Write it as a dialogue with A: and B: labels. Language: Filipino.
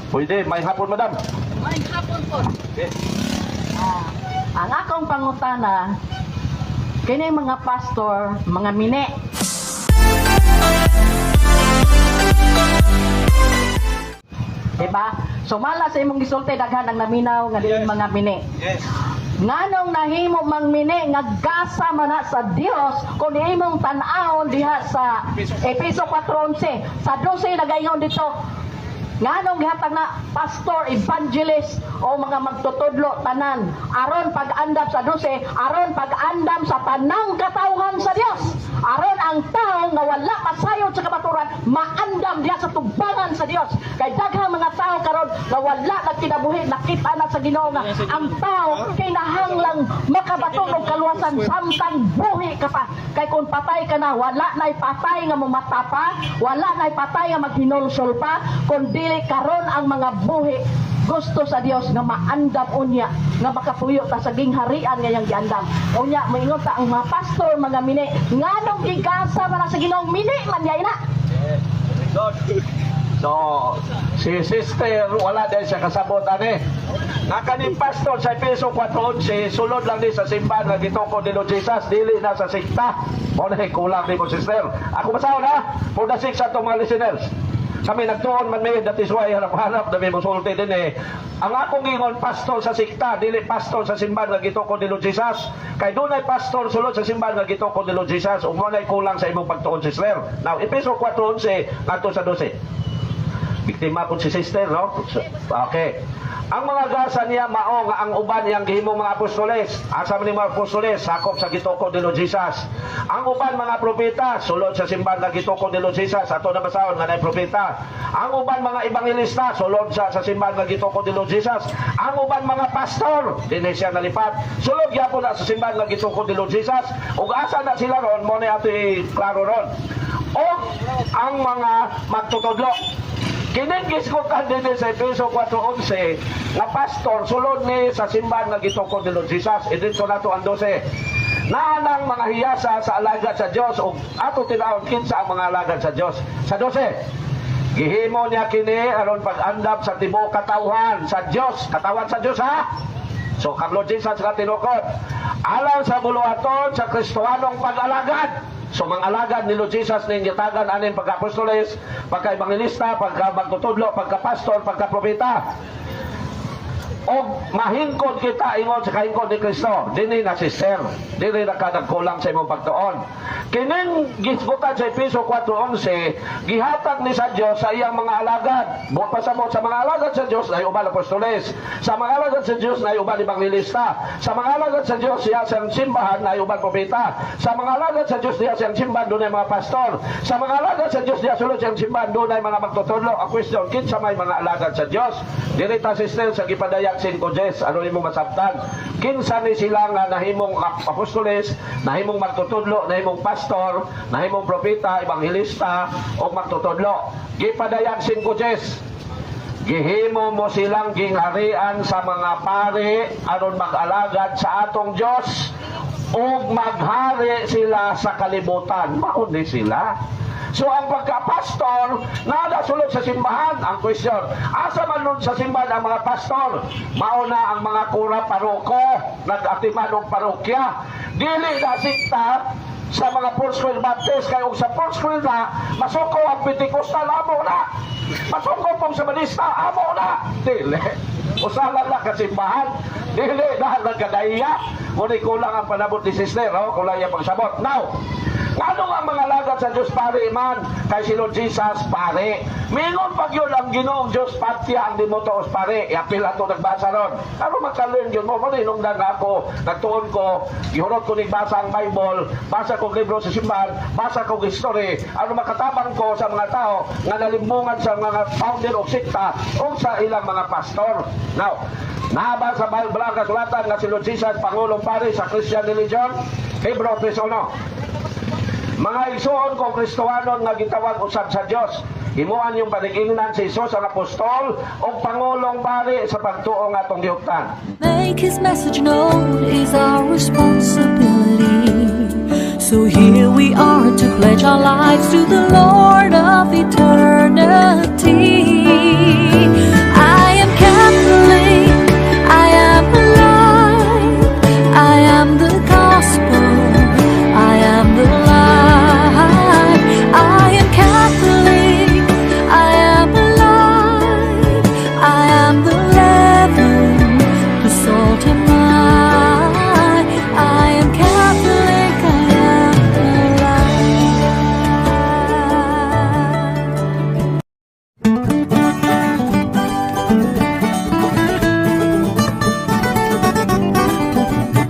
A: Pwede, may hapon, madam.
B: May hapon po.
A: Okay.
B: Ang akong pangutana, kini mga pastor, mga mine. Diba? Sumala sa imong gisulti daghan ang naminaw nga diin mga mine.
A: Yes.
B: Nganong nahimo mang mine nga gasa man na sa Dios kung imong tan-awon diha sa Efeso 4:11 sa 12 nagaingon dito. Nganong gihatag na pastor, evangelist o mga magtutudlo tanan aron pag-andam sa 12, aron pag-andam sa tanang katawhan sa Dios. Aron ang tao nga wala pasayod sa kabaturan maandam diha sa tubangan sa Dios. Kay daghang mga tao karon nga wala nagkinabuhi nakita na sa Ginoo nga ang tao kinahanglang makabaton og kaluwasan samtang buhi ka pa. Kay kung patay ka na wala nay patay nga mamata pa, wala nay patay nga maghinulsol pa, kundi karon ang mga buhi gusto sa Dios nga maandam unya nga makapuyo ta sa gingharian ngayang giandam. Unya moingon ta ang mga pastor mga mini nganong gigasa man sa Ginoong mini man yay na.
A: So, si sister, wala din siya kasabot, ane. Nakaning pastor sa Efeso 4:11, sulod lang din sa simbahan nga gitoko ni Lord Jesus, dili na sa sikta. Mo na kulang din mo, sister. Ako basahon ha, for the sake sa itong mga listeners. Kami nagtuon man may that is why hanap-hanap na may musulti din eh. Ang akong ingon pastor sa sikta, dili pastor sa simbahan nga gitoko ni Lord Jesus. Kay dunay pastor sulod sa simbahan nga gitoko ni Lord Jesus, ug mo na kulang sa imong pagtuon, sister. Now, Efeso 4:11 ngadto sa 12. Biktima po si sister, no? Okay. Ang mga gasa niya mao nga ang uban yang gihimong mga apostoles. Asa man ni mga apostoles sakop sa gitoko ni Lord Jesus. Ang uban mga propeta sulod sa simbahan nga gitoko ni Lord Jesus ato na basahon nga nay propeta. Ang uban mga ebangelista sulod sa simbahan nga gitoko ni Lord Jesus. Ang uban mga pastor dinhi siya nalipat sulod gyapon na sa simbahan nga gitoko ni Lord Jesus. Ug asa na sila ron mo ni ato klaro ron. O ang mga magtutudlo kining gisgutan din sa Efeso 4:11 nga pastor sulod ni sa simbahan nga gitoko ni Lord Jesus. Idinto nato ang 12. Naanang mga hiyasa sa alagad sa Dios ug ato tinawon kinsa ang mga alagad sa Dios. Sa 12. Gihimo niya kini aron pag-andam sa tibuok katawhan sa Dios. Katawan sa Dios ha. So kang Lord Jesus nga tinukod alang sa buluhaton sa Kristohanong pag-alagad. So mga alagad ni Lord Jesus ning gitagan anin pagka-apostoles, pagka-evangelista, pagka-magtutudlo, pagka-pastor, pagka-propeta. O mahingkod kita ingon sa kahingkod ni Kristo, dinhi na sister, dinhi na kadagkulang sa imong pagtuon. Kining gisgutan sa Efeso 4:11, gihatag ni sa Dios sa iyang mga alagad. Buot pasabot sa mga alagad sa Dios na uban apostoles, sa mga alagad sa Dios na uban evangelista, sa mga alagad sa Dios siya siyang simbahan na uban propeta, sa mga alagad sa Dios siya siyang simbahan dunay mga pastor, sa mga alagad sa Dios siya sulod siyang simbahan dunay mga magtutudlo. Ang question kinsa may mga alagad sa Dios? Dili ta sister sa gipadayag 5:10, ano nimo masabtan? Kinsa ni sila nga nahimong apostoles, nahimong magtutudlo, nahimong pastor, nahimong propeta, evangelista o magtutudlo. Gipadayag 5:10. Gihimo mo silang gingharian sa mga pari aron mag-alagad sa atong Dios ug maghari sila sa kalibutan. Mao ni sila. So ang pagka-pastor nada sulod sa simbahan. Ang question, asa man nun sa simbahan ang mga pastor? Mauna ang mga kura paroko, nag-atiman og parokya. Dili na sikta sa mga Foursquare Baptist kayo sa Foursquare na masuko ang Pentecostal amo na. Masuko pong sa Badista amo na. Dili. Usalan na kasimbahan. Dili na nagkadaya. Ngunit kulang ang panabot ni sister, no? Kulang yung pagsabot. Now, ano ang mga alagad sa Diyos pare man kay si Lord Jesus pare? Mingon pag yun ang Ginoong Diyos patya ang dimotoos pare. Iapil ato nagbasa ron. Ano magkaluin yun mo? Malinungdan ako. Nagtuon ko. Gihurot ko nagbasa ang Bible. Basa ko libro sa simbahan. Basa ko history. Ano makatabang ko sa mga tao nga nalimbungan sa mga founder o sikta o sa ilang mga pastor. Now, nabasa sa Bible ang kasulatan nga si Lord Jesus Pangulong pare sa Christian religion. Hebrew 3:1. Mga igsoon kong Kristohanon nga gitawag usab sa Dios. Himuan yung panig-ingnan si Jesus ang apostol o pangulong pari sa pagtuo nga atong gihuptan.
C: Make His message known is our responsibility. So here we are to pledge our lives to the Lord of eternity.